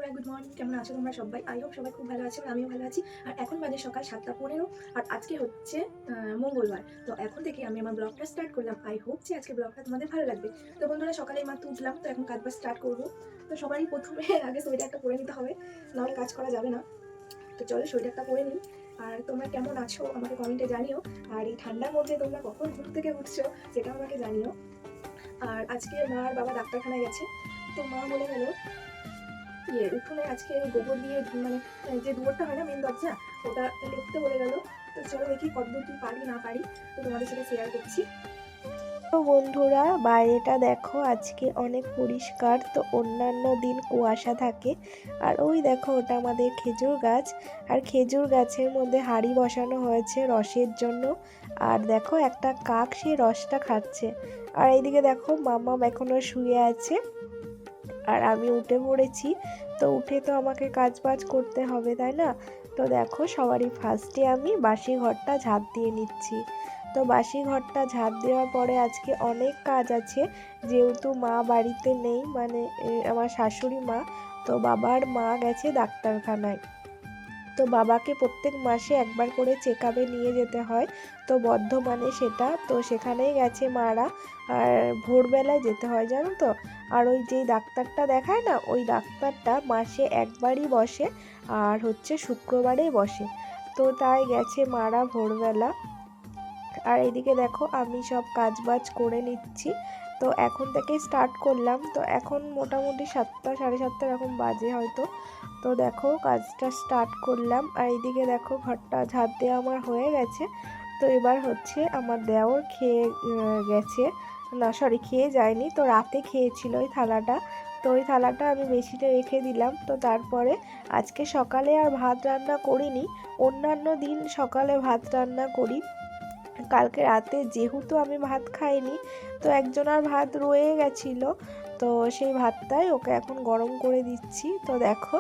বন্ধুরা, good morning. কেমন আছো তোমরা সবাই? আই হোপ সবাই খুব ভালো আছো, আমিও ভালো আছি। আর এখন বাজে সকাল 7:15 আর আজকে হচ্ছে মঙ্গলবার। তো এখন থেকে আমি আমার ব্লগটা স্টার্ট করলাম। আই হোপ যে আজকে ব্লগটা তোমাদের ভালো লাগবে। তো বন্ধুরা, সকালে মাত্র উঠলাম, তো এখন কাজ বাজ স্টার্ট করবো। তো সবারই প্রথমে আগে সোয়েটারটা পরে নিতে হবে, নাহলে কাজ করা যাবে না। তো চলো সোয়েটারটা পরে নিই। আর তোমরা কেমন আছো আমাকে কমেন্টে জানিও। আর এই ঠান্ডার মধ্যে তোমরা কখন ঘুম থেকে উঠছো সেটা আমাকে জানিও। আর আজকে মা আর বাবা ডাক্তারখানায় গেছে। তো মা বলে গেল উঠোনে আজকে গোবর দিয়ে মানে যে দুয়ারটা হয় না, মেন দরজা, ওটা লিখতে বলে গেল। তো চলো দেখি কতদূর কি পারি না পারি, তো তোমাদের সাথে শেয়ার করছি। তো বন্ধুরা, বাইরেটা দেখো আজকে অনেক পরিষ্কার। তো অন্যান্য দিন কুয়াশা থাকে। আর ওই দেখো ওটা আমাদের খেজুর গাছ। আর খেজুর গাছের মধ্যে হাঁড়ি বসানো হয়েছে রসের জন্য। আর দেখো একটা কাক সেই রসটা খাচ্ছে। আর এইদিকে দেখো মাম্মাম এখনো শুয়ে আছে। আর আমি উঠে পড়েছি। তো উঠে তো আমাকে কাজ বাজ করতে হবে, তাই না? তো দেখো সবারই ফার্স্টে আমি বাসি ঘরটা ঝাঁট দিয়ে নিচ্ছি। তো বাসি ঘরটা ঝাঁট দেওয়ার পরে আজকে অনেক কাজ আছে। যেহেতু মা বাড়িতে নেই, মানে আমার শাশুড়ি মা, তো বাবার মা গেছে ডাক্তারখানায়। তো বাবাকে প্রত্যেক মাসে একবার করে চেক আপে নিয়ে যেতে হয়। তো বর্ধমানে সেটা, তো সেখানেই গেছে মারা। আর ভোরবেলায় যেতে হয়, জানো তো। আর ওই যেই ডাক্তারটা দেখায় না, ওই ডাক্তারটা মাসে একবারই বসে। আর হচ্ছে শুক্রবারেই বসে। তো তাই গেছে মারা ভোরবেলা। আর এদিকে দেখো আমি সব কাজ বাজ করে নিচ্ছি। তো এখন থেকে স্টার্ট করলাম। তো এখন মোটামুটি 7টা সাড়ে 7টা এরকম বাজে হয়তো। তো দেখো কাজটা স্টার্ট করলাম। আর এইদিকে দেখো ঘরটা ঝাঁট দেওয়া আমার হয়ে গেছে। তো এবার হচ্ছে আমার দেওর খেয়ে গেছে। না সরি, খেয়ে যায়নি, তো রাতে খেয়েছিল ওই থালাটা। তো ওই থালাটা আমি বেশিটা রেখে দিলাম। তো তারপরে আজকে সকালে আর ভাত রান্না করিনি। অন্যান্য দিন সকালে ভাত রান্না করি। কালকে রাতে যেহেতু আমি ভাত খাইনি, তো একজনের ভাত রয়ে গেছিলো। তো সেই ভাতটাই ওকে এখন গরম করে দিচ্ছি। তো দেখো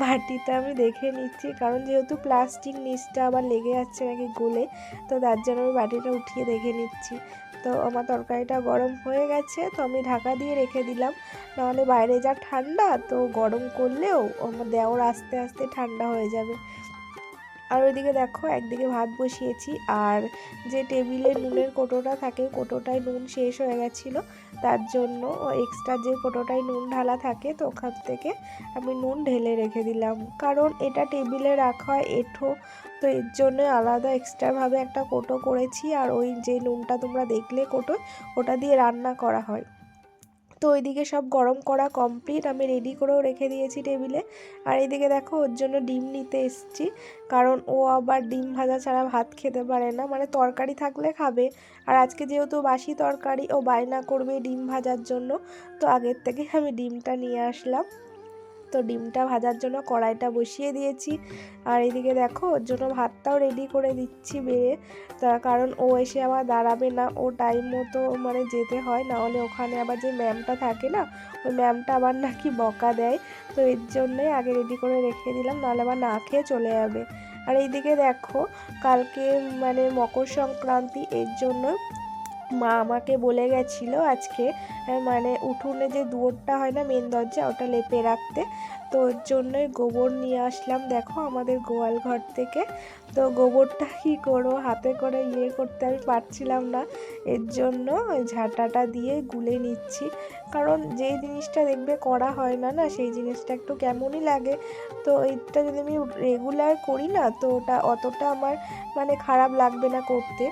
বাটিটা আমি দেখে নিচ্ছি, কারণ যেহেতু প্লাস্টিক নিচটা আবার লেগে যাচ্ছে নাকি গলে, তো তার জন্য আমি বাটিটা উঠিয়ে দেখে নিচ্ছি। তো আমার তরকারিটা গরম হয়ে গেছে, তো আমি ঢাকা দিয়ে রেখে দিলাম। নাহলে বাইরে যা ঠান্ডা, তো গরম করলেও আমার দেওর আস্তে আস্তে ঠান্ডা হয়ে যাবে। আর ওইদিকে দেখো একদিকে ভাত বসিয়েছি। আর যে টেবিলে নুনের কোটোটা থাকে, কোটোটায় নুন শেষ হয়ে গেছিলো। তার জন্য এক্সট্রা যে কোটোটায় নুন ঢালা থাকে, তো ওখান থেকে আমি নুন ঢেলে রেখে দিলাম। কারণ এটা টেবিলে রাখা হয় এঁঠো, তো এর জন্য আলাদা এক্সট্রাভাবে একটা কোটো করেছি। আর ওই যে নুনটা তোমরা দেখলে কোটো, ওটা দিয়ে রান্না করা হয়। তো ওইদিকে সব গরম করা কমপ্লিট, আমি রেডি করেও রেখে দিয়েছি টেবিলে। আর এইদিকে দেখো ওর জন্য ডিম নিতে এসেছি। কারণ ও আবার ডিম ভাজা ছাড়া ভাত খেতে পারে না, মানে তরকারি থাকলে খাবে। আর আজকে যেহেতু বাসি তরকারি, ও বায়না করবে ডিম ভাজার জন্য। তো আগের থেকে আমি ডিমটা নিয়ে আসলাম। তো ডিমটা ভাজার জন্য কড়াইটা বসিয়ে দিয়েছি। আর এদিকে দেখো ওর জন্য ভাতটাও রেডি করে দিচ্ছি বেড়ে। তার কারণ ও এসে আবার দাঁড়াবে না, ও টাইম মতো মানে যেতে হয়, না হলে ওখানে আবার যে ম্যামটা থাকে না, ওই ম্যামটা আবার নাকি বকা দেয়। তো এর জন্যই আগে রেডি করে রেখে দিলাম, নাহলে আবার না খেয়ে চলে যাবে। আর এইদিকে দেখো কালকে মানে মকর সংক্রান্তি, এর জন্য মা আমাকে বলে গেছিলো আজকে মানে উঠোনে যে দুয়ারটা হয় না, মেন দরজা, ওটা লেপে রাখতে। তো ওর জন্যই গোবর নিয়ে আসলাম দেখো আমাদের গোয়াল ঘর থেকে। তো গোবরটা কী করবো, হাতে করে করতে আমি পারছিলাম না। এর জন্য ওই ঝাঁটাটা দিয়ে গুলে নিচ্ছি। কারণ যেই জিনিসটা দেখবে করা হয় না, না সেই জিনিসটা একটু কেমনই লাগে। তো এইটা যদি আমি রেগুলার করি না, তো ওটা অতটা আমার মানে খারাপ লাগবে না করতে।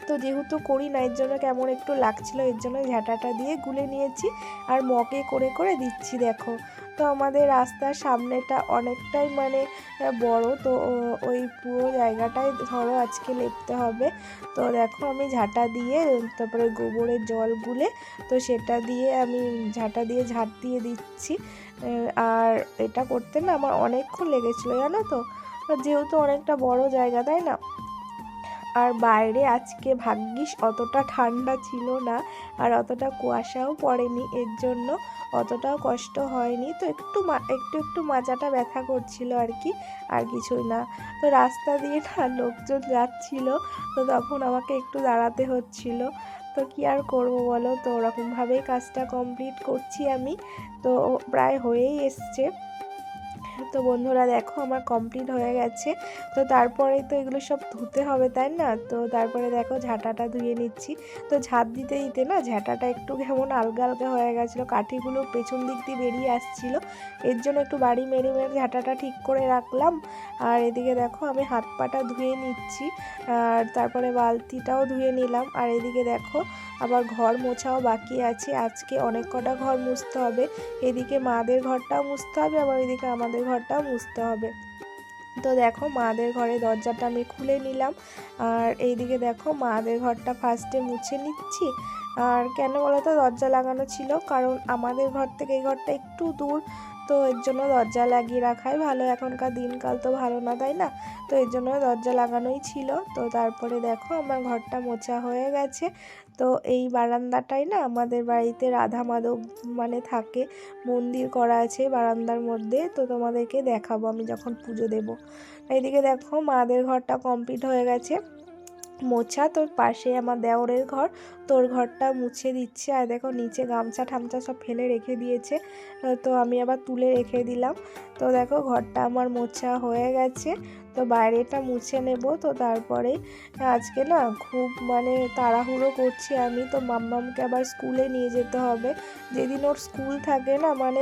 তো যেহেতু করি না, এর জন্য কেমন একটু লাগছিলো, এর জন্য ঝাঁটাটা দিয়ে গুলে নিয়েছি। আর মগে করে করে দিচ্ছি দেখো। তো আমাদের রাস্তার সামনেটা অনেকটাই মানে বড়। তো ওই পুরো জায়গাটায় ধরো আজকে লেপতে হবে। তো দেখো আমি ঝাঁটা দিয়ে তারপরে গোবরের জল গুলে, তো সেটা দিয়ে আমি ঝাঁটা দিয়ে ঝাঁট দিয়ে দিচ্ছি। আর এটা করতে না আমার অনেকক্ষণ লেগেছিলো, জানো তো। যেহেতু অনেকটা বড় জায়গা, তাই না। আর বাইরে আজকে ভাগ্যিস অতটা ঠান্ডা ছিল না, আর অতটা কুয়াশাও পড়েনি, এর জন্য অতটাও কষ্ট হয়নি। তো একটু মাজাটা ব্যথা করছিল আর কি, আর কিছুই না। তো রাস্তা দিয়ে না লোকজন যাচ্ছিল, তো তখন আমাকে একটু দাঁড়াতে হচ্ছিল। তো কি আর করব বলো, তো ওরকমভাবেই কাজটা কমপ্লিট করছি আমি। তো প্রায় হয়েই এসছে। তো বন্ধুরা দেখো আমার কমপ্লিট হয়ে গেছে। তো তারপরে তো এগুলো সব ধুতে হবে তাই না, তো তারপরে দেখো ঝাঁটাটা ধুয়ে নিচ্ছি। তো ঝাঁট দিতে দিতে না ঝাঁটাটা একটু কেমন আলগা আলগা হয়ে গেছিলো, কাঠিগুলো পেছন দিক দিয়ে বেরিয়ে আসছিলো, এর জন্য একটু বাড়ি মেরে মেরে ঝাঁটাটা ঠিক করে রাখলাম। আর এদিকে দেখো আমি হাত পাটা ধুয়ে নিচ্ছি, আর তারপরে বালতিটাও ধুয়ে নিলাম। আর এদিকে দেখো আবার ঘর মোছাও বাকি আছে, আজকে অনেক কটা ঘর মুছতে হবে। এদিকে মাদের ঘরটাও মুছতে হবে, আবার এদিকে আমাদের ঘরটাও মুছতে হবে। তো দেখো মাদের ঘরে দরজাটা আমি খুলে নিলাম, আর এইদিকে দেখো মাদের ঘরটা ফার্স্টে মুছে নিচ্ছি। আর কেন বলো তো, দরজা লাগানো ছিল, কারণ আমাদের ঘর থেকে এই ঘরটা একটু দূর, তো এর জন্য দরজা লাগিয়ে রাখাই ভালো। এখনকার দিনকাল তো ভালো না তাই না, তো এর জন্য দরজা লাগানোই ছিল। তো তারপরে দেখো আমার ঘরটা মোছা হয়ে গেছে। তো এই বারান্দাটাই না আমাদের বাড়িতে রাধা মাধব মানে থাকে, মন্দির করা আছে বারান্দার মধ্যে, তো তোমাদেরকে দেখাবো আমি যখন পুজো দেব। এইদিকে দেখো মাদের ঘরটা কমপ্লিট হয়ে গেছে মোছা। তোর পাশে আমার দেওরের ঘর, তোর ঘরটা মুছে দিচ্ছে। আর দেখো নিচে গামছা ঠামছা সব ফেলে রেখে দিয়েছে, তো আমি আবার তুলে রেখে দিলাম। তো দেখো ঘরটা আমার মোছা হয়ে গেছে, তো বাইরেটা মুছে নেব। তো তারপরে আজকে না খুব মানে তাড়াহুড়ো করছি আমি, তো মাম্মামকে আবার স্কুলে নিয়ে যেতে হবে। যেদিন ওর স্কুল থাকে না, মানে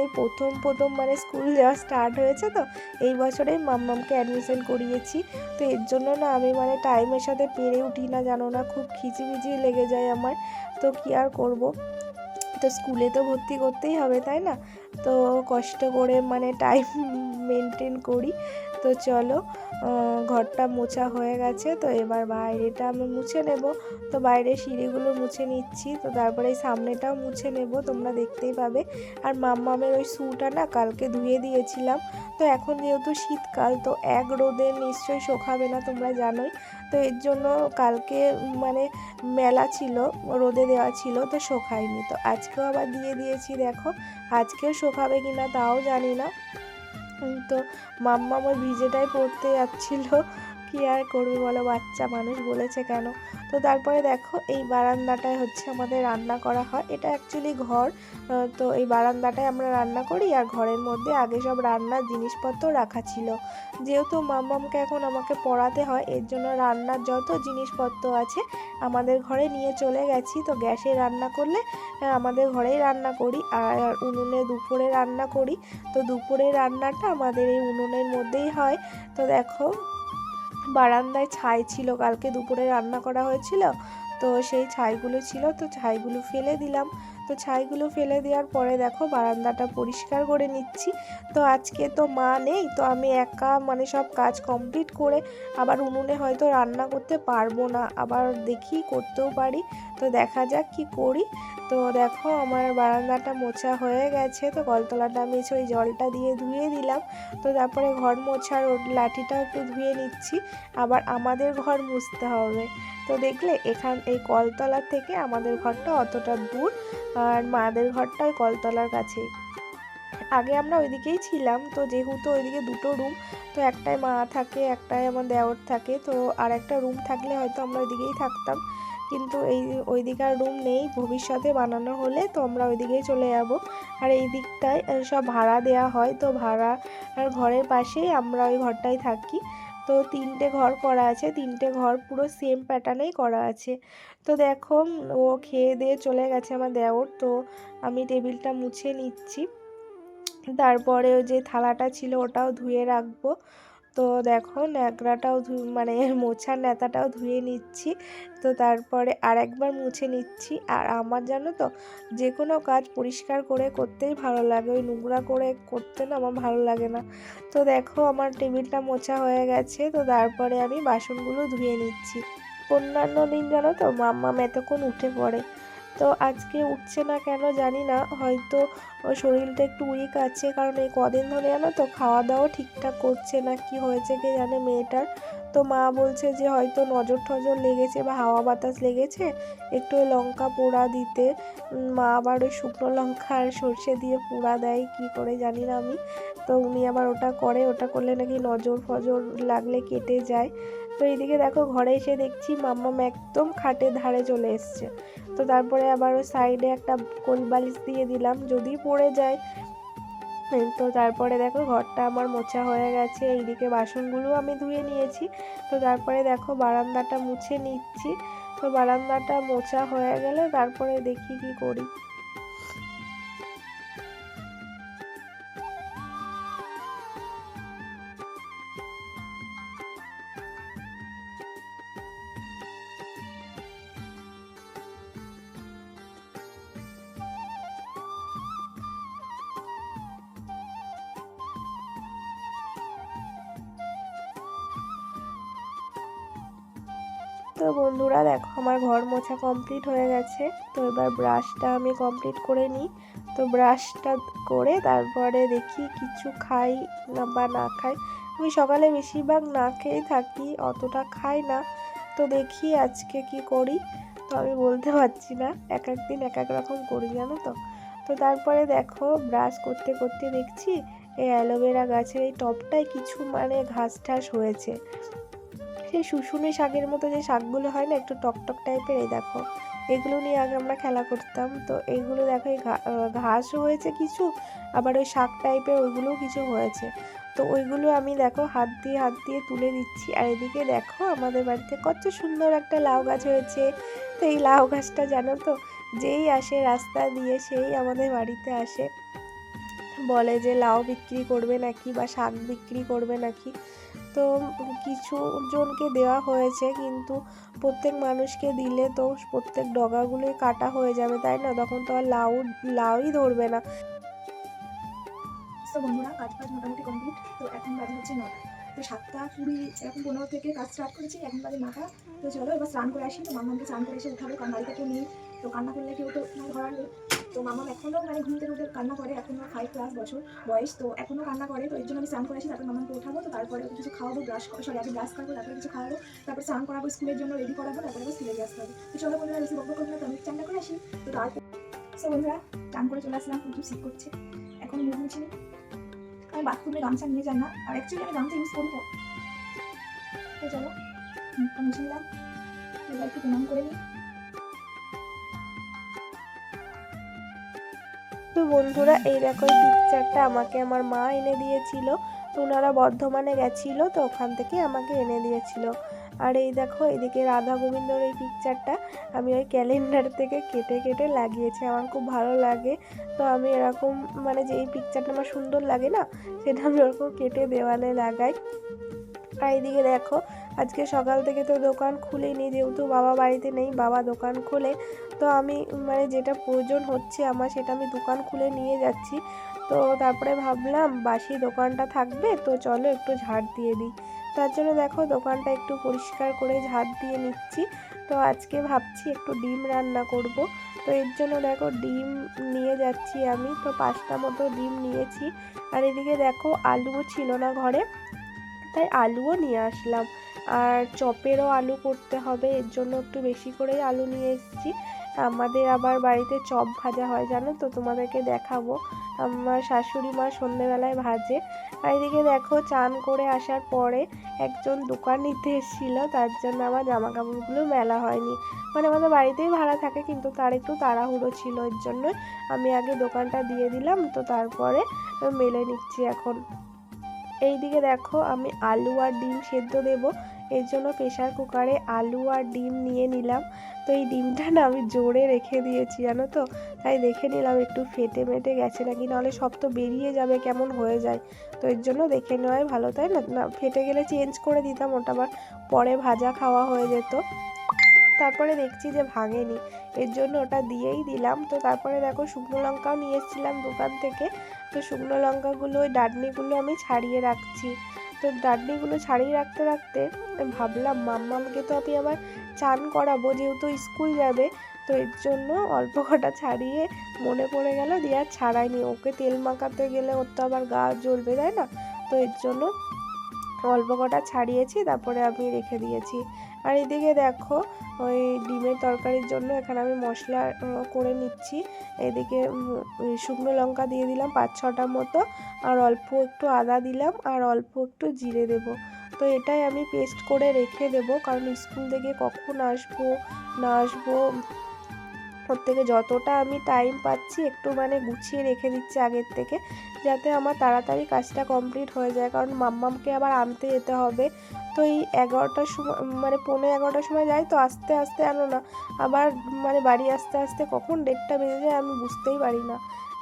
প্রথম মানে স্কুল যাওয়া স্টার্ট হয়েছে, তো এই বছরেই মাম্মামকে অ্যাডমিশন করিয়েছি। তো এর জন্য না আমি মানে টাইমের সাথে পেরে উঠি না, জানো না, খুব খিচিমিচি লেগে যায় আমার। তো কি আর করব, তো স্কুলে তো ভর্তি করতেই হবে তাই না, তো কষ্ট করে মানে টাইম মেনটেন করি। তো চলো ঘরটা মোছা হয়ে গেছে, তো এবার বাইরেটা আমি মুছে নেব। তো বাইরের সিঁড়িগুলো মুছে নিচ্ছি, তো তারপরে এই সামনেটাও মুছে নেব, তোমরা দেখতেই পাবে। আর মাম্মামের ওই শ্যুটা না কালকে ধুয়ে দিয়েছিলাম, তো এখন যেহেতু শীতকাল, তো এক রোদে নিশ্চয়ই শোকাবে না, তোমরা জানোই। তো এর জন্য কালকে মানে মেলা ছিল, রোদে দেওয়া ছিল, তো শোকায়নি। তো আজকেও আবার দিয়ে দিয়েছি, দেখো আজকেও শোকাবে কিনা তাও জানি না। তো মাম্মাম ওই ভিজেটাই পড়তে যাচ্ছিল, কি আর করবে বলো, বাচ্চা মানুষ বলেছে কেন। তো তারপরে দেখো এই বারান্দাটায় হচ্ছে আমাদের রান্না করা হয়, এটা অ্যাকচুয়ালি ঘর। তো এই বারান্দাটায় আমরা রান্না করি, আর ঘরের মধ্যে আগে সব রান্নার জিনিসপত্র রাখা ছিল। যেহেতু মাম্মামকে এখন আমাকে পড়াতে হয়, এর জন্য রান্নার যত জিনিসপত্র আছে আমাদের ঘরে নিয়ে চলে গেছি। তো গ্যাসে রান্না করলে আমাদের ঘরেই রান্না করি, আর উনুনে দুপুরে রান্না করি। তো দুপুরের রান্নাটা আমাদের এই উনুনের মধ্যেই হয়। তো দেখো বারান্দায় ছাই ছিল, কালকে দুপুরে রান্না করা হয়েছিল, তো সেই ছাইগুলো ছিল, তো ছাইগুলো ফেলে দিলাম। তো ছাইগুলো ফেলে দেওয়ার পরে দেখো বারান্দাটা পরিষ্কার করে নিচ্ছি। তো আজকে তো মা নেই, তো আমি একা মানে সব কাজ কমপ্লিট করে আবার উনুনে হয়তো রান্না করতে পারবো না, আবার দেখি করতেও পারি, তো দেখা যাক কি করি। তো দেখো আমার বারান্দাটা মোছা হয়ে গেছে, তো কলতলাটা আমি ওই জলটা দিয়ে ধুয়ে দিলাম। তো তারপরে ঘর মোছার লাঠিটাও একটু ধুয়ে নিচ্ছি, আবার আমাদের ঘর মুছতে হবে। তো দেখলে এই কলতলার থেকে আমাদের ঘরটা অতটা দূর, আর মাদের ঘরটা ওই কলতলার কাছেই। আগে আমরা ওইদিকেই ছিলাম, তো যেহেতু ওইদিকে দুটো রুম, তো একটায় মা থাকে, একটায় আমার দেওর থাকে, তো আর একটা রুম থাকলে হয়তো আমরা ওইদিকেই থাকতাম, কিন্তু ওইদিকার রুম নেই, ভবিষ্যতে বানানো হলে তো আমরা ওইদিকেই চলে যাব। আর এই দিকটায় সব ভাড়া দেওয়া হয়, তো ভাড়া আর ঘরের পাশেই আমরা ওই ঘরটায় থাকি। তো 3টে ঘর করা আছে, 3টে ঘর পুরো সেম প্যাটার্নেই করা আছে। তো দেখো ও খেয়ে দিয়ে চলে গেছে আমার দেওর, তো আমি টেবিলটা মুছে নিচ্ছি, তারপরে ওই যে থালাটা ছিল ওটাও ধুয়ে রাখবো। তো দেখো ন্যাকড়াটাও মানে মোছার ন্যাতাটাও ধুয়ে নিচ্ছি, তো তারপরে আর একবার মুছে নিচ্ছি। আর আমার জানো তো যে কোনো কাজ পরিষ্কার করে করতেই ভালো লাগে, ওই নোংরা করে করতে না আমার ভালো লাগে না। তো দেখো আমার টেবিলটা মোছা হয়ে গেছে, তো তারপরে আমি বাসনগুলো ধুয়ে নিচ্ছি। অন্যান্য দিন জানো তো মাম্মাম এতক্ষণ উঠে পড়ে, তো আজকে উঠছে না কেন জানি না, হয়তো ওর শরীরটা একটু উইক আছে, কারণ এই কদিন ধরে জানো তো খাওয়া দাওয়া ঠিকঠাক করছে না, কি হয়েছে কে জানে মেয়েটার। তো মা বলছে যে হয়তো নজর টজর লেগেছে বা হাওয়া বাতাস লেগেছে, একটু ওই লঙ্কা পোড়া দিতে। মা আবার ওই শুকনো লঙ্কা আর সর্ষে দিয়ে পোড়া দেয়, কি করে জানি না আমি। তো উনি আবার ওটা করে, ওটা করলে নাকি নজর ফজর লাগলে কেটে যায়। তো এইদিকে দেখো ঘরে এসে দেখছি মাম্মাম একদম খাটের ধারে চলে এসছে। তো তারপরে আবার ওই সাইডে একটা কোল বালিশ দিয়ে দিলাম, যদি পড়ে যায় তো তারপরে দেখো ঘরটা আমার মোছা হয়ে গেছে, এইদিকে বাসনগুলো আমি ধুয়ে নিয়েছি। তো তারপরে দেখো বারান্দাটা মুছে নিচ্ছি। তো বারান্দাটা মোছা হয়ে গেলে তারপরে দেখি কি করি। তো বন্ধুরা দেখো আমার ঘর মোছা কমপ্লিট হয়ে গেছে। তো এবার ব্রাশটা আমি কমপ্লিট করে নিই। তো ব্রাশটা করে তারপরে দেখি কিছু খাই না বা না খাই। আমি সকালে বেশিরভাগ না খেয়েই থাকি, অতটা খাই না। তো দেখি আজকে কি করি, তো আমি বলতে পারছি না, এক এক দিন এক এক রকম করি জানো তো। তো তারপরে দেখো ব্রাশ করতে করতে দেখছি এই অ্যালোভেরা গাছের এই টবটায় কিছু ঘাস টাস হয়েছে। সেই শুশুনি শাকের মতো যে শাকগুলো হয় না, একটু টকটক টাইপের, এই দেখো এগুলো নিয়ে আগে আমরা খেলা করতাম। তো এইগুলো দেখো এই ঘাসও হয়েছে কিছু, আবার ওই শাক টাইপের ওইগুলোও কিছু হয়েছে। তো ওইগুলো আমি দেখো হাত দিয়ে তুলে দিচ্ছি। আর এদিকে দেখো আমাদের বাড়িতে কত সুন্দর একটা লাউ গাছ হয়েছে। তো এই লাউ গাছটা জানো তো, যেই আসে রাস্তা দিয়ে সেই আমাদের বাড়িতে আসে, বলে যে লাউ বিক্রি করবে নাকি বা শাক বিক্রি করবে নাকি। তো কিছু জনকে দেওয়া হয়েছে, কিন্তু প্রত্যেক মানুষকে দিলে তো প্রত্যেক ডগাগুলোই কাটা হয়ে যাবে, তাই না? তখন তো আর লাউই ধরবে না। তো বন্ধুরা কাজ মোটামুটি কমপ্লিট। তো এখন বাজে হচ্ছে 9টা। তো 7টা 20 এরকম 15 থেকে কাজ স্টার্ট করেছি, এখন বাজে 9টা। তো চলো এবার স্নান করে আসি। তো মামাকে স্নান করে এসে উঠাবো, কারণ বাড়িতে কেউ নেই। তো কান্না করলে কেউ তো ধরার নেই। তো মামা এখনও ঘুমতে কান্না করে, এখনও 5+ বছর বয়স, তো এখনও কান্না করে। তো এর জন্য আমি স্নান করে আসি, তারপর মামাকে উঠাবো। তো তারপরে কিছু খাওয়াবো, আগে ব্রাশ করবো, তারপরে কিছু খাওয়াবো, তারপর স্নান করাবো, স্কুলের জন্য রেডি করাবো, তারপরে স্কুলে দিয়ে আসতে হবে। তো চলো বন্ধুরা বেশি বকবক করবো না, তো আমি চানটা করে আসি। তো তারপর বন্ধুরা চান করে চলে আসলাম, প্রচুর শীত করছে, এখন মুখ মুছি। আমি বাথরুমে গামছা নিয়ে যাই না, আর অ্যাকচুয়ালি আমি গামছা ইউজ করি। তো চলো মুখটা মুছে নিলাম, এবার একটু প্রণাম করে নিই। তো বন্ধুরা এই দেখো এই পিকচারটা আমাকে আমার মা এনে দিয়েছিল। তো ওনারা বর্ধমানে গেছিলো, তো ওখান থেকে আমাকে এনে দিয়েছিল। আর এই দেখো এদিকে রাধা গোবিন্দর এই পিকচারটা আমি ওই ক্যালেন্ডার থেকে কেটে কেটে লাগিয়েছি, আমার খুব ভালো লাগে। তো আমি এরকম যেই পিকচারটা আমার সুন্দর লাগে না, সেটা আমি ওরকম কেটে দেওয়ালে লাগাই। আর এইদিকে দেখো আজকে সকাল থেকে তো দোকান খুলিনি, যেহেতু বাবা বাড়িতে নেই, বাবা দোকান খোলে। তো আমি যেটা প্রয়োজন হচ্ছে আমার, সেটা আমি দোকান খুলে নিয়ে যাচ্ছি। তো তারপরে ভাবলাম বাসি দোকানটা থাকবে, তো চলো একটু ঝাড় দিয়ে দিই। তার জন্য দেখো দোকানটা একটু পরিষ্কার করে ঝাড় দিয়ে নিচ্ছি। তো আজকে ভাবছি একটু ডিম রান্না করব। তো এর জন্য দেখো ডিম নিয়ে যাচ্ছি আমি। তো 5টা মতো ডিম নিয়েছি। আর এদিকে দেখো আলুও ছিল না ঘরে, তাই আলুও নিয়ে আসলাম। আর চপেরও আলু করতে হবে, এর জন্য একটু বেশি করেই আলু নিয়ে এসেছি। আমাদের আবার বাড়িতে চপ ভাজা হয় জানো তো, তোমাদেরকে দেখাবো। আমার শাশুড়ি মা সন্ধেবেলায় ভাজে। আর এদিকে দেখো চান করে আসার পরে একজন দোকান নিতে এসেছিলো, তার জন্য আমার জামা কাপড়গুলো মেলা হয়নি। আমাদের বাড়িতেই ভাড়া থাকে, কিন্তু তার একটু তাড়াহুড়ো ছিল, এর জন্য আমি আগে দোকানটা দিয়ে দিলাম। তো তারপরে মেলে নিচ্ছি এখন। এইদিকে দেখো আমি আলু আর ডিম সেদ্ধ দেব, এর জন্য প্রেশার কুকারে আলু আর ডিম নিয়ে নিলাম। তো এই ডিমটা না আমি জোরে রেখে দিয়েছি জানো তো, তাই দেখে নিলাম একটু ফেটে মেটে গেছে নাকি, নাহলে সব তো বেরিয়ে যাবে, কেমন হয়ে যায়। তো এর জন্য দেখে নেওয়াই ভালো, তাই না? না ফেটে গেলে চেঞ্জ করে দিতাম, ওটা আবার পরে ভাজা খাওয়া হয়ে যেত। তারপরে দেখছি যে ভাঙেনি, এর জন্য ওটা দিয়েই দিলাম। তো তারপরে দেখো শুকনো লঙ্কাও নিয়ে এসেছিলাম দোকান থেকে। তো শুকনো লঙ্কাগুলো ওই ডাডনিগুলো আমি ছাড়িয়ে রাখছি। তো ডাডনিগুলো ছাড়িয়ে রাখতে রাখতে ভাবলাম মাম্মামকে তো আমি আবার চান করাবো, যেহেতু স্কুল যাবে। তো এর জন্য অল্প কটা ছাড়িয়ে মনে পড়ে গেল, দিয়ে আর ছাড়াইনি। ওকে তেল মাখাতে গেলে ওর তো আবার গা জ্বলবে, তাই না? তো এর জন্য অল্প কটা ছাড়িয়েছি, তারপরে আমি রেখে দিয়েছি। আর এদিকে দেখো ওই ডিমের তরকারির জন্য এখানে আমি মশলা করে নিচ্ছি। এদিকে শুকনো লঙ্কা দিয়ে দিলাম 5-6টা মতো, আর অল্প একটু আদা দিলাম, আর অল্প একটু জিরে দেব। তো এটাই আমি পেস্ট করে রেখে দেব, কারণ স্কুল থেকে কখন আসবো না আসবো ওর থেকে যতটা আমি টাইম পাচ্ছি একটু মানে গুছিয়ে রেখে দিচ্ছি আগের থেকে, যাতে আমার তাড়াতাড়ি কাজটা কমপ্লিট হয়ে যায়, কারণ মাম্মামকে আবার আনতে যেতে হবে। তো এই 11টার সময় মানে 11:15টার সময় যাই, তো আস্তে আস্তে আনো না, আবার মানে বাড়ি আসতে আসতে কখন 1:30টা বেজে যায় আমি বুঝতেই পারি না।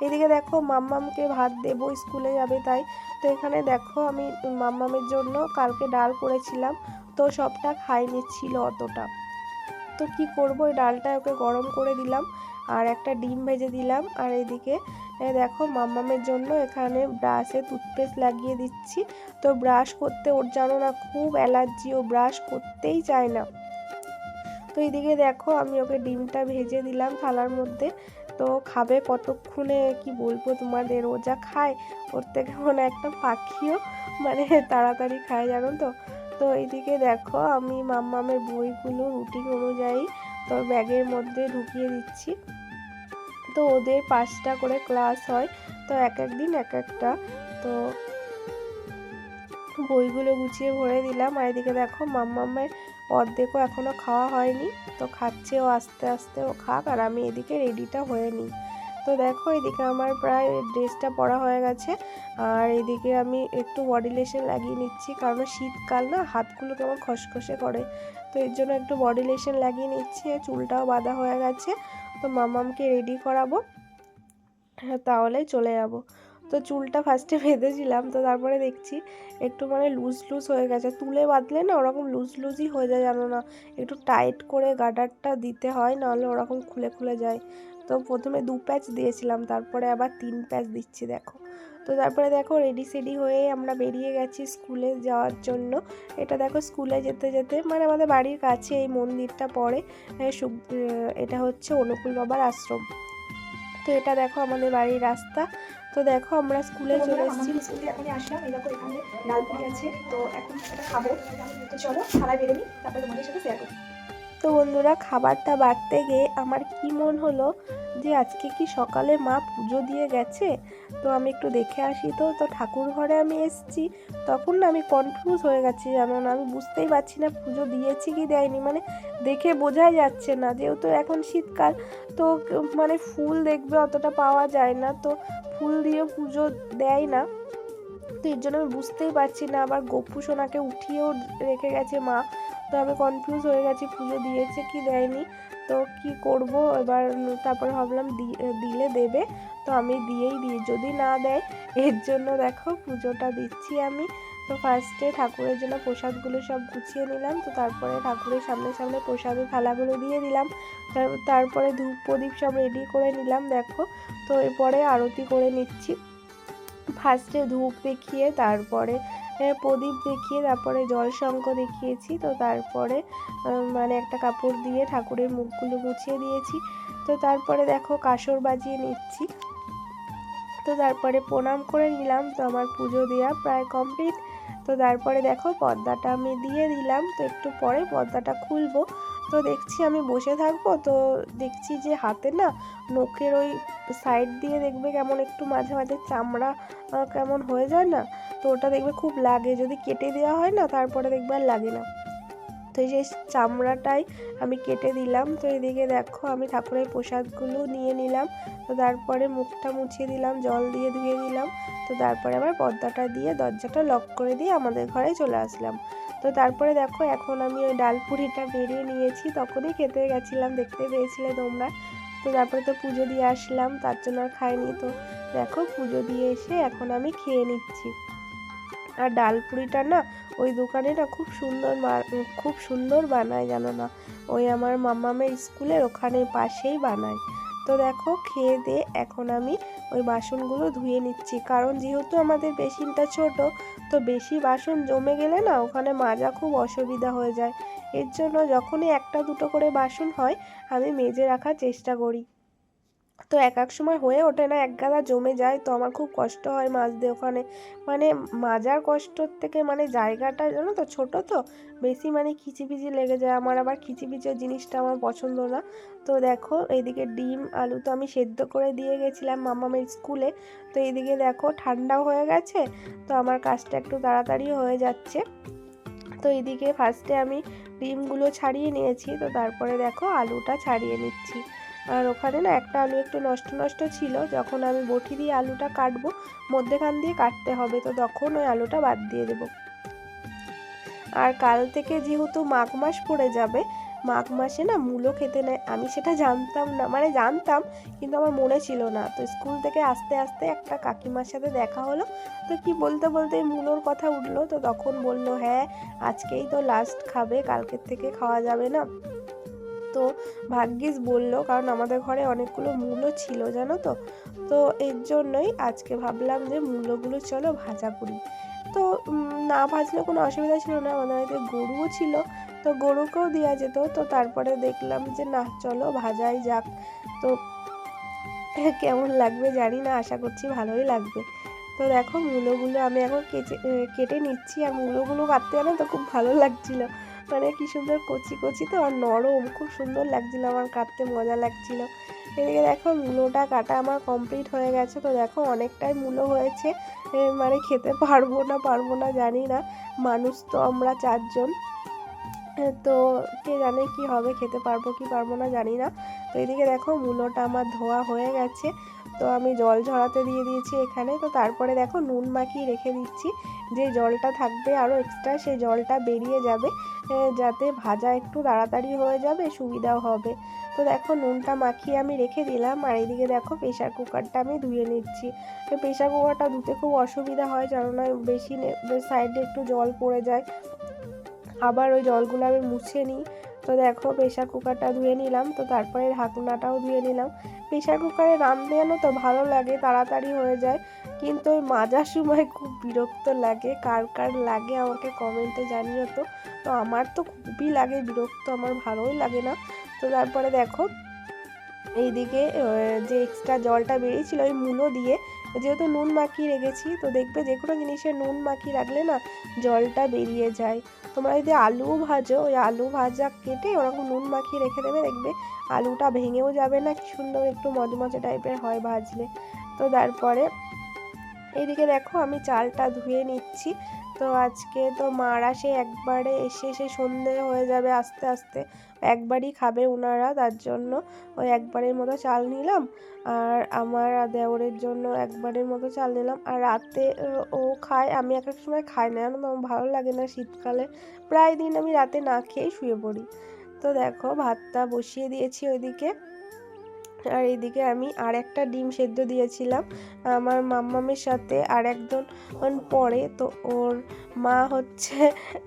এদিকে দেখো মাম্মামকে ভাত দেবো, স্কুলে যাবে তাই। তো এখানে দেখো আমি মাম্মামের জন্য কালকে ডাল করেছিলাম, তো সবটা খাইনি ছিল অতটা। তো কি করব, ওই ডালটা ওকে গরম করে দিলাম আর একটা ডিম ভেজে দিলাম। আর এদিকে দেখো মাম্মামের জন্য এখানে ব্রাশে টুথপেস্ট লাগিয়ে দিচ্ছি। তো ব্রাশ করতে ওর জানো না খুব অ্যালার্জি, ও ব্রাশ করতেই চায় না। তো এদিকে দেখো আমি ওকে ডিমটা ভেজে দিলাম থালার মধ্যে। তো খাবে কতক্ষণে কি বলবো তোমাদের, ও যা খায় ওর থেকে মনে হয় একটা পাখিও মানে তাড়াতাড়ি খায় জানো তো। তো এইদিকে দেখো আমি মাম্মামের বইগুলো রুটিন অনুযায়ী তোর ব্যাগের মধ্যে ঢুকিয়ে দিচ্ছি। তো ওদের 5টা করে ক্লাস হয়, তো এক এক দিন এক একটা। তো বইগুলো গুছিয়ে ভরে দিলাম। আর এদিকে দেখো মাম্মামের অর্ধেকও এখনও খাওয়া হয়নি, তো খাচ্ছে ও আস্তে আস্তে, ও খাক আর আমি এদিকে রেডিটা হয়ে নিই। তো দেখো এদিকে আমার প্রায় ড্রেসটা পরা হয়ে গেছে, আর এদিকে আমি একটু বডি লোশন লাগিয়ে নিচ্ছি, কারণ শীতকাল না, হাতগুলো কেমন খসখসে করে, তো এর জন্য একটু বডি লোশন লাগিয়ে নিচ্ছি। চুলটাও বাঁধা হয়ে গেছে, তো মাম্মামকে রেডি করাবো, হ্যাঁ তাহলে চলে যাব। তো চুলটা ফার্স্টে বেঁধেছিলাম, তো তারপরে দেখছি একটু মানে লুজ লুজ হয়ে গেছে, তুলে বাঁধলে না ওরকম লুজ লুজই হয়ে যায় জানো না, একটু টাইট করে গার্ডারটা দিতে হয়, নাহলে ওরকম খুলে খুলে যায়। তো প্রথমে 2 প্যাচ দিয়েছিলাম, তারপরে আবার 3 প্যাচ দিচ্ছি দেখো। তো তারপরে দেখো রেডি সেডি হয়ে আমরা বেরিয়ে গেছি স্কুলে যাওয়ার জন্য। এটা দেখো স্কুলে যেতে যেতে মানে আমাদের বাড়ির কাছে এই মন্দিরটা পড়ে, এটা হচ্ছে অনুকূল বাবার আশ্রম। তো এটা দেখো আমাদের বাড়ির রাস্তা। তো দেখো আমরা স্কুলে চলে এসেছি। স্কুল থেকে এখনই আসলাম, এই দেখো এখানে ডাল পুরি আছে, তো এখন সেটা খাবো। তো চলো থালায় বেড়ে নিই, তারপরে তোমাদের সাথে শেয়ার করবো। তো বন্ধুরা খাবারটা বাড়তে গিয়ে আমার কি মন হলো যে আজকে কি সকালে মা পুজো দিয়ে গেছে, তো আমি একটু দেখে আসি। তো তো ঠাকুর ঘরে আমি এসেছি, তখন না আমি কনফিউজ হয়ে গেছি জানো না, আমি বুঝতেই পারছি না পুজো দিয়েছি কি দেয়নি, মানে দেখে বোঝাই যাচ্ছে না, যেহেতু এখন শীতকাল, তো মানে ফুল দেখবে অতটা পাওয়া যায় না, তো ফুল দিয়ে পুজো দেয় না, তো এর জন্য আমি বুঝতেই পারছি না। আবার গপ্পু সোনাকে উঠিয়েও রেখে গেছে মা, তো আমি কনফিউজ হয়ে গেছি পুজো দিয়েছে কি দেয়নি, তো কি করব এবার। তারপরে ভাবলাম দিলে দেবে, তো আমি দিয়েই দিই, যদি না দেয় এর জন্য দেখো পুজোটা দিচ্ছি আমি। তো ফার্স্টে ঠাকুরের জন্য প্রসাদগুলো সব গুছিয়ে নিলাম, তো তারপরে ঠাকুরের সামনে সামনে প্রসাদের থালাগুলো দিয়ে দিলাম, তারপরে ধূপ প্রদীপ সব রেডি করে নিলাম দেখো। তো এরপরে আরতি করে নিচ্ছি, ফার্স্টে ধূপ দেখিয়ে, তারপরে প্রদীপ দেখিয়ে, তারপরে জল শঙ্খ দেখিয়েছি, তো তারপরে মানে একটা কাপড় দিয়ে ঠাকুরের মুখগুলো মুছিয়ে দিয়েছি। তো তারপরে দেখো কাসর বাজিয়ে নিচ্ছি, তো তারপরে প্রণাম করে নিলাম। তো আমার পুজো দেওয়া প্রায় কমপ্লিট। তো তারপরে দেখো পর্দাটা আমি দিয়ে দিলাম, তো একটু পরে পর্দাটা খুলবো। তো দেখছি আমি বসে থাকবো, তো দেখছি যে হাতে না নখের ওই সাইড দিয়ে দেখবে কেমন একটু মাঝে মাঝে চামড়া কেমন হয়ে যায় না, তো ওটা দেখবে খুব লাগে, যদি কেটে দেওয়া হয় না তারপরে দেখবে আর লাগে না, তো এই যে চামড়াটাই আমি কেটে দিলাম। তো এদিকে দেখো আমি ঠাকুরের প্রসাদগুলো নিয়ে নিলাম, তো তারপরে মুখটা মুছিয়ে দিলাম, জল দিয়ে ধুয়ে দিলাম, তো তারপরে আবার পর্দাটা দিয়ে দরজাটা লক করে দিয়ে আমাদের ঘরে চলে আসলাম। তো তারপরে দেখো এখন আমি ওই ডাল পুরিটা বেরিয়ে নিয়েছি, তখনই খেতে গেছিলাম, দেখতে পেয়েছিলে তোমরা। তো তারপরে তো পুজো দিয়ে আসলাম, তার জন্য আর খাইনি। তো দেখো পুজো দিয়ে এসে এখন আমি খেয়ে নিচ্ছি। আর ডাল পুরিটা না ওই দোকানে না খুব সুন্দর বানায় জানো না, ওই আমার মামামের স্কুলের ওখানে পাশেই বানায়। তো দেখো খেয়ে দিয়ে এখন আমি ওই বাসনগুলো ধুয়ে নিচ্ছি, কারণ যেহেতু আমাদের বেসিনটা ছোট, তো বেশি বাসন জমে গেলে না ওখানে মাজা খুব অসুবিধা হয়ে যায়, এর জন্য যখনই একটা দুটো করে বাসন হয় আমি মেজে রাখার চেষ্টা করি। তো এক এক সময় হয়ে ওঠে না, এক গাদা জমে যায়, তো আমার খুব কষ্ট হয় মাজতে ওখানে, মানে মাজার কষ্টর থেকে মানে জায়গাটা জানো তো ছোটো, তো বেশি মানে খিচিপিচি লেগে যায় আমার, আবার খিচিপিচি জিনিসটা আমার পছন্দ না। তো দেখো এইদিকে ডিম আলু তো আমি সেদ্ধ করে দিয়ে গেছিলাম মামামের স্কুলে, তো এইদিকে দেখো ঠান্ডাও হয়ে গেছে, তো আমার কাজটা একটু তাড়াতাড়ি হয়ে যাচ্ছে। তো এইদিকে ফার্স্টে আমি ডিমগুলো ছাড়িয়ে নিয়েছি, তো তারপরে দেখো আলুটা ছাড়িয়ে নিচ্ছি। আর ওখানে না একটা আলু একটু নষ্ট নষ্ট ছিল, যখন আমি বটি দিয়ে আলুটা কাটবো মধ্যেখান দিয়ে কাটতে হবে, তো তখন ওই আলুটা বাদ দিয়ে দেবো। আর কাল থেকে যেহেতু মাঘ মাস পড়ে যাবে, মাঘ মাসে না মূলো খেতে নেয়, আমি সেটা জানতাম না, মানে জানতাম কিন্তু আমার মনে ছিল না। তো স্কুল থেকে আস্তে আস্তে একটা কাকিমার সাথে দেখা হলো, তো কি বলতে বলতে মূলোর কথা উঠলো, তো তখন বললো হ্যাঁ আজকেই তো লাস্ট খাবে, কালকের থেকে খাওয়া যাবে না। তো ভাগ্যিস বললো, কারণ আমাদের ঘরে অনেকগুলো মূলো ছিল জানো তো। তো এর জন্যই আজকে ভাবলাম যে মূলোগুলো চলো ভাজা করি। তো না ভাজলে কোনো অসুবিধা ছিল না, আমাদের বাড়িতে গরুও ছিল, তো গরুকেও দেওয়া যেত। তো তারপরে দেখলাম যে না চলো ভাজাই যাক। তো কেমন লাগবে জানি না, আশা করছি ভালোই লাগবে। তো দেখো মূলোগুলো আমি এখন কেটে নিচ্ছি, আর মূলোগুলো কাটতে জানো তো খুব ভালো লাগছিল, মানে কি সুন্দর কচি কচি তো, আর নরম, খুব সুন্দর লাগছিল, আমার কাটতে মজা লাগছিল। এদিকে দেখো মূলোটা কাটা আমার কমপ্লিট হয়ে গেছে। তো দেখো অনেকটাই মূলো হয়েছে, মানে খেতে পারবো না জানি না, মানুষ তো আমরা 4 জন, তো কে জানে কি হবে, খেতে পারবো কি পারবো না জানি না। তো এদিকে দেখো মূলোটা আমার ধোয়া হয়ে গেছে, তো আমি জল ঝরাতে দিয়ে দিয়েছি এখানে। তো তারপরে দেখো নুন মাখিয়ে রেখে দিচ্ছি, যে জলটা থাকবে আরও এক্সট্রা সেই জলটা বেরিয়ে যাবে, যাতে ভাজা একটু তাড়াতাড়ি হয়ে যাবে, সুবিধাও হবে। তো দেখো নুনটা মাখিয়ে আমি রেখে দিলাম, আর এইদিকে দেখো প্রেশার কুকারটা আমি ধুয়ে নিচ্ছি। তো প্রেশার কুকারটা ধুতে খুব অসুবিধা হয়, কেননা বেশি সাইডে একটু জল পড়ে যায়, আবার ওই জলগুলো আমি মুছে নিই। তো দেখো প্রেশার কুকারটা ধুয়ে নিলাম, তো তারপরে ঢাকনাটাও ধুয়ে নিলাম। প্রেশার কুকারে রান্না জানো তো ভালো লাগে, তাড়াতাড়ি হয়ে যায়, কিন্তু ওই মাজার সময় খুব বিরক্ত লাগে। কার কার লাগে আমাকে কমেন্টে জানিও তো। তো আমার তো খুবই লাগে বিরক্ত, আমার ভালোই লাগে না। তো তারপরে দেখো এইদিকে যে এক্সট্রা জলটা বেরিয়েছিল ওই মূলো দিয়ে, যেহেতু নুন মাখিয়ে রেখেছি, তো দেখবে যে কোনো জিনিসে নুন মাখিয়ে রাখলে না জলটা বেরিয়ে যায়। তোমরা যদি আলু ভাজো, ওই আলু ভাজা কেটে ওরকম নুন মাখিয়ে রেখে দেবে, দেখবে আলুটা ভেঙেও যাবে না, কি সুন্দর একটু মচমচে টাইপের হয় ভাজলে। তো তারপরে এইদিকে দেখো আমি চালটা ধুয়ে নিচ্ছি। তো আজকে তো মারা সে একবারে এসে সে সন্ধে হয়ে যাবে আস্তে আস্তে, একবারই খাবে ওনারা, তার জন্য ওই একবারের মতো চাল নিলাম, আর আমার আর দেওরের জন্য একবারের মতো চাল নিলাম। আর রাতে ও খায়, আমি এক এক সময় খাই না, জানো তো আমার ভালো লাগে না, শীতকালে প্রায় দিন আমি রাতে না খেয়েই শুয়ে পড়ি। তো দেখো ভাতটা বসিয়ে দিয়েছি ওইদিকে, আর এইদিকে আমি আর একটা ডিম সেদ্ধ দিয়েছিলাম আমার মাম্মামের সাথে, আর একজন পরে। তো ওর মা হচ্ছে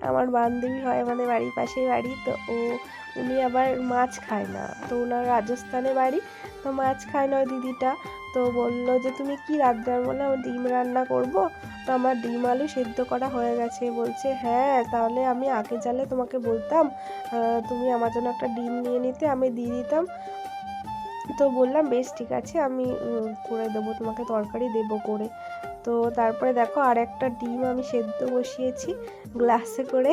আমার বান্ধবী হয়, আমাদের বাড়ির পাশেই বাড়ি, তো উনি আবার মাছ খায় না, তো ওনার রাজস্থানে বাড়ি, তো মাছ খায় না ওই দিদিটা। তো বললো যে তুমি কি রান্না, বললাম আমি ডিম রান্না করব। তো আমার ডিম আলু সেদ্ধ করা হয়ে গেছে, বলছে হ্যাঁ তাহলে আমি আগে জানলে তোমাকে বলতাম, তুমি আমার জন্য একটা ডিম নিয়ে নিতে, আমি দিয়ে দিতাম। তো বললাম বেশ ঠিক আছে, আমি করে দেবো, তোমাকে তরকারি দেবো করে। তো তারপরে দেখো আর একটা ডিম আমি সেদ্ধ বসিয়েছি গ্লাসে করে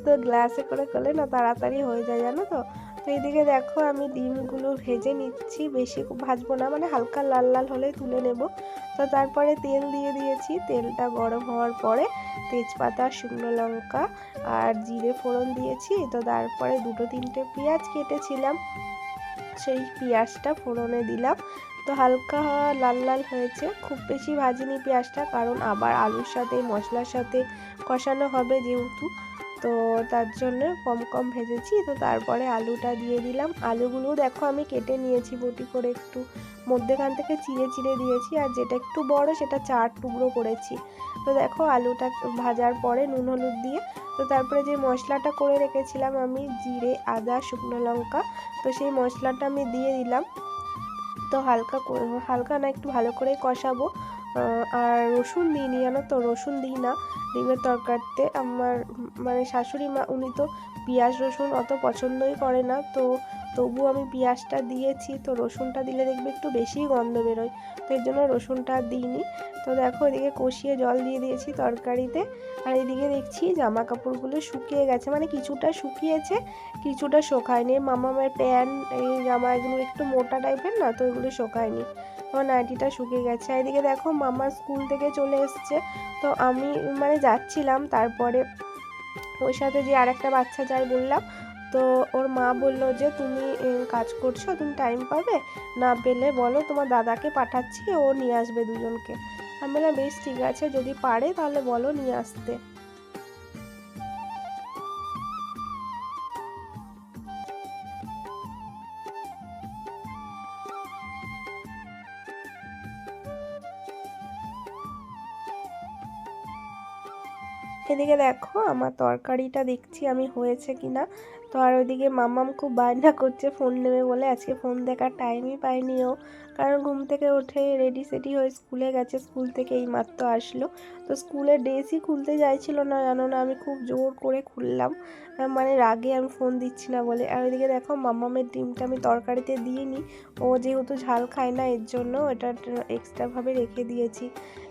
তো গ্লাসে করে করলে না তাড়াতাড়ি হয়ে যায় জানো তো। তো এইদিকে দেখো আমি ডিমগুলো ভেজে নিচ্ছি, বেশি ভাজবো না, মানে হালকা লাল লাল হলে তুলে নেব। তো তারপরে তেল দিয়ে দিয়েছি, তেলটা গরম হওয়ার পরে তেজপাতা, শুকনো লঙ্কা আর জিরে ফোড়ন দিয়েছি। তো তারপরে 2-3টে পেঁয়াজ কেটেছিলাম, সেই পেঁয়াজটা ফোড়নে দিলাম। তো হালকা লাল লাল হয়েছে, খুব বেশি ভাজিনি পেঁয়াজটা, কারণ আবার আলুর সাথে মশলার সাথে কষানো হবে যেহেতু, তো তার জন্য কম কম ভেজেছি। তো তারপরে আলুটা দিয়ে দিলাম, আলুগুলো দেখো আমি কেটে নিয়েছি বটি করে, একটু মধ্যেখান থেকে চিড়ে চিড়ে দিয়েছি, আর যেটা একটু বড় সেটা 4 টুকরো করেছি। তো দেখো আলুটা ভাজার পরে নুন হলুদ দিয়ে, তো তারপরে যে মশলাটা করে রেখেছিলাম আমি, জিরে, আদা, শুকনো লঙ্কা, তো সেই মশলাটা আমি দিয়ে দিলাম। তো হালকা না একটু ভালো করে কষাবো। আর রসুন দিইনি জানো তো, রসুন দিই না ডিমের তরকারিতে। আমার মানে শাশুড়ি মা উনি তো পেঁয়াজ রসুন অত পছন্দই করে না, তো তবু আমি পেঁয়াজটা দিয়েছি। তো রসুনটা দিলে দেখবে একটু বেশিই গন্ধ বেরোয়, তো এর জন্য রসুনটা দিইনি। তো দেখো এদিকে কষিয়ে জল দিয়ে দিয়েছি তরকারিতে, আর এদিকে দেখছি জামা কাপড়গুলো শুকিয়ে গেছে, মানে কিছুটা শুকিয়েছে কিছুটা শোকায়নি। মামামের প্যান্ট এই জামা এগুলো একটু মোটা টাইপের না, তো এগুলো শোকায়নি, আমার নাইটিটা শুকিয়ে গেছে। এদিকে দেখো মামা স্কুল থেকে চলে এসছে, তো আমি মানে যাচ্ছিলাম, তারপরে ওর সাথে যে আর একটা বাচ্চা যায় বললাম, তো ওর মা বলল যে তুমি কাজ করছো, তুমি টাইম পাবে, না পেলে বলো তোমার দাদাকে পাঠাচ্ছি, ও নিয়ে আসবে দুজনকে। আমি বললাম বেশ ঠিক আছে, যদি পারে তাহলে বলো নিয়ে আসতে। এদিকে দেখো আমার তরকারিটা দেখছি আমি হয়েছে কিনা। তো আর ওইদিকে মাম্মাম খুব বায়না করছে ফোন নেবে বলে, আজকে ফোন দেখার টাইমই পায়নি ও, কারণ ঘুম থেকে উঠে রেডি সেডি হয়ে স্কুলে গেছে, স্কুল থেকে এই মাত্র আসলো। তো স্কুলের ড্রেসই খুলতে চাইছিল না, জানো না, আমি খুব জোর করে খুললাম, মানে রাগে আমি ফোন দিচ্ছি না বলে। আর ওইদিকে দেখো মাম্মামের ডিমটা আমি তরকারিতে দিয়ে নিই, ও যেহেতু ঝাল খায় না এর জন্য এটা এক্সট্রাভাবে রেখে দিয়েছি।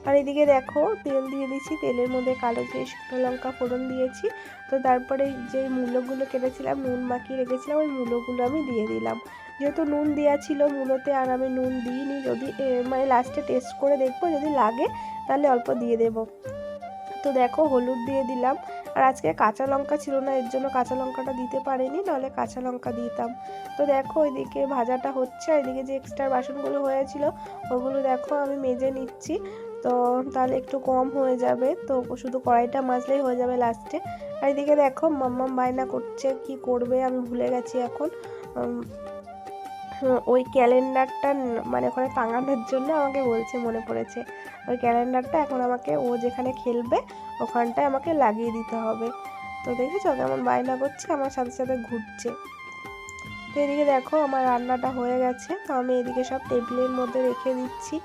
আর এদিকে দেখো তেল দিয়ে দিচ্ছি, তেলের মধ্যে কালো জিরে শুকনো লঙ্কা ফোড়ন দিয়েছি। তো তারপরে যে মূলোগুলো কেটেছিলাম, নুন মাখিয়ে রেখেছিলাম, ওই মূলোগুলো আমি দিয়ে দিলাম। যেহেতু নুন দেওয়া ছিল মূলোতে, আর আমি নুন দিইনি, যদি মানে লাস্টে টেস্ট করে দেখবো, যদি লাগে তাহলে অল্প দিয়ে দেবো। তো দেখো হলুদ দিয়ে দিলাম, আর আজকে কাঁচা লঙ্কা ছিল না এর জন্য কাঁচা লঙ্কাটা দিতে পারিনি, নাহলে কাঁচা লঙ্কা দিতাম। তো দেখো ওইদিকে ভাজাটা হচ্ছে, আর এদিকে যে এক্সট্রা বাসনগুলো হয়েছিল ওগুলো দেখো আমি মেজে নিচ্ছি। তো তাহলে একটু কম হয়ে যাবে, তো শুধু কড়াইটা মাজলেই হয়ে যাবে লাস্টে। আর এদিকে দেখো মাম্মাম বায়না করছে, কি করবে আমি ভুলে গেছি এখন। ওই ক্যালেন্ডারটা মানে ওখানে টাঙানোর জন্য আমাকে বলছে, মনে পড়েছে, ওই ক্যালেন্ডারটা এখন আমাকে ও যেখানে খেলবে ওখানটায় আমাকে লাগিয়ে দিতে হবে। তো দেখেছো কেমন বায়না করছে, আমার সাথে সাথে ঘুরছে। তো এদিকে দেখো আমার রান্নাটা হয়ে গেছে, তো আমি এদিকে সব টেবিলের মধ্যে রেখে দিচ্ছি,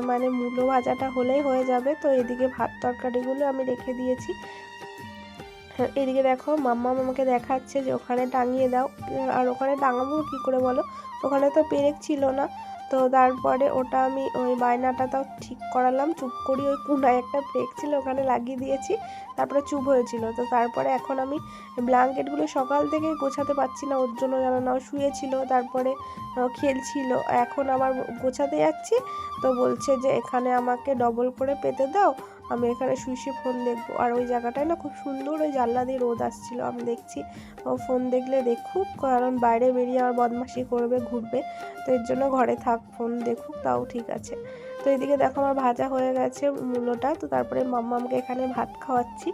মানে মূলো ভাজাটা হলেই হয়ে যাবে। তো এদিকে ভাত তরকারিগুলো আমি রেখে দিয়েছি। এদিকে দেখো মাম্মাম আমাকে দেখাচ্ছে যে ওখানে টাঙিয়ে দাও, আর ওখানে টাঙাবো কী করে বলো, ওখানে তো পেরেক ছিল না। তো তারপরে ওটা আমি ওই বায়নাটা তাও ঠিক করালাম, চুপ করি, ওই কোনায় একটা পেরেক ছিল ওখানে লাগিয়ে দিয়েছি, তারপরে চুপ হয়েছিল। তো তারপরে এখন আমি ব্ল্যাঙ্কেটগুলো সকাল থেকে গোছাতে পারছি না, ওর জন্য জানো না, ও শুয়েছিল, তারপরে খেলছিল, এখন আবার গোছাতে যাচ্ছি, তো বলছে যে এখানে আমাকে ডবল করে পেতে দাও, আমি এখানে শুয়ে শুয়ে ফোন দেখবো। আর ওই জায়গাটায় না খুব সুন্দর ওই জানলা দিয়ে রোদ আসছিল, আমি দেখছি ও ফোন দেখলে দেখুক, কারণ বাইরে বেরিয়ে আবার বদমাশি করবে, ঘুরবে, তো এর জন্য ঘরে থাক, ফোন দেখুক, তাও ঠিক আছে। তো এদিকে দেখো আমার ভাজা হয়ে গেছে মূলোটা। তো তারপরে মাম্মামকে এখানে ভাত খাওয়াচ্ছি,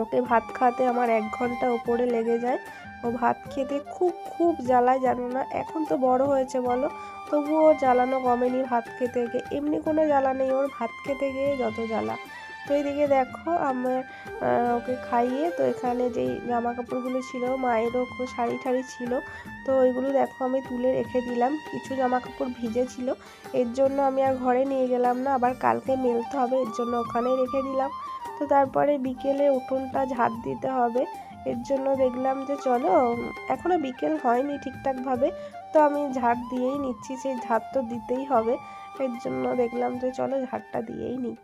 ওকে ভাত খাওয়াতে আমার 1 ঘন্টা ওপরে লেগে যায়। ও ভাত খেতে খুব খুব জ্বালায়, জানো না, এখন তো বড় হয়েছে বলো, তবুও ওর জ্বালানো কমেনি ভাত খেতে গিয়ে, এমনি কোনো জ্বালা নেই, ওর ভাত খেতে গিয়ে যত জ্বালা। তো এইদিকে দেখো আমার ওকে খাইয়ে, তো এখানে যেই জামা কাপড়গুলো ছিল, মায়েরও শাড়ি ঠাড়ি ছিল, তো ওইগুলো দেখো আমি তুলে রেখে দিলাম, কিছু জামা কাপড় ভিজে ছিল, এর জন্য আমি আর ঘরে নিয়ে গেলাম না, আবার কালকে মেলতে হবে, এর জন্য ওখানেই রেখে দিলাম। তো তারপরে বিকেলে উঠোনটা ঝাড় দিতে হবে, এর জন্য দেখলাম যে চলো, এখনও বিকেল হয়নি ঠিকঠাকভাবে, তো আমি ঝাড় দিয়েই নিচ্ছি, সেই ঝাড় তো দিতেই হবে, এর জন্য দেখলাম যে চলো ঝাড়টা দিয়েই নিই।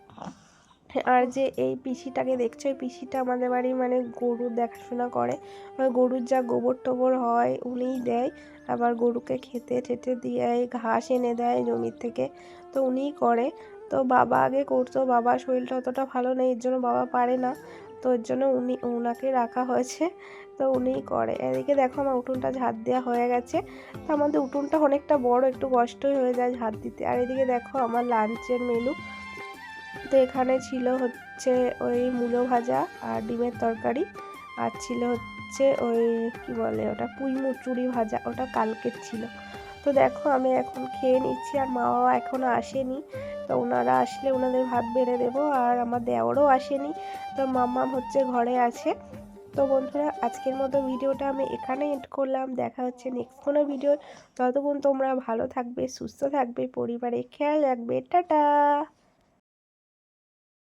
আর যে এই পিসিটাকে দেখছো, এই পিসিটা আমাদের বাড়ি মানে গরুর দেখাশোনা করে, ওই গরুর যা গোবর টোবর হয় উনিই দেয়, আবার গরুকে খেতে টেতে দিয়ে ঘাস এনে দেয় জমির থেকে, তো উনিই করে। তো বাবা আগে করতো, বাবার শরীরটা অতটা ভালো নেই, এর জন্য বাবা পারে না, তো এর জন্য ওনাকে রাখা হয়েছে, তো উনিই করে। এদিকে দেখো আমার উঠোনটা ঝাড় দেওয়া হয়ে গেছে, তো আমাদের উঠোনটা অনেকটা বড়, একটু কষ্টই হয়ে যায় ঝাড় দিতে। আর এদিকে দেখো আমার লাঞ্চের মেনু, তো এখানে ছিল হচ্ছে ওই মূলো ভাজা আর ডিমের তরকারি, আর ছিল হচ্ছে ওই কি বলে ওটা, পুঁই মুচুরি ভাজা, ওটা কালকের ছিল। তো দেখো আমি এখন খেয়ে নিচ্ছি, আর মা বাবা এখনও আসেনি, তো ওনারা আসলে ওনাদের ভাত বেড়ে দেবো, আর আমার দেওরও আসেনি, তো মাম্মাম হচ্ছে ঘরে আছে। তো বন্ধুরা আজকের মতো ভিডিওটা আমি এখানে এন্ড করলাম, দেখা হচ্ছে নেক্সট কোনো ভিডিও, ততক্ষণ তোমরা ভালো থাকবে, সুস্থ থাকবে, পরিবারের খেয়াল রাখবে, টাটা।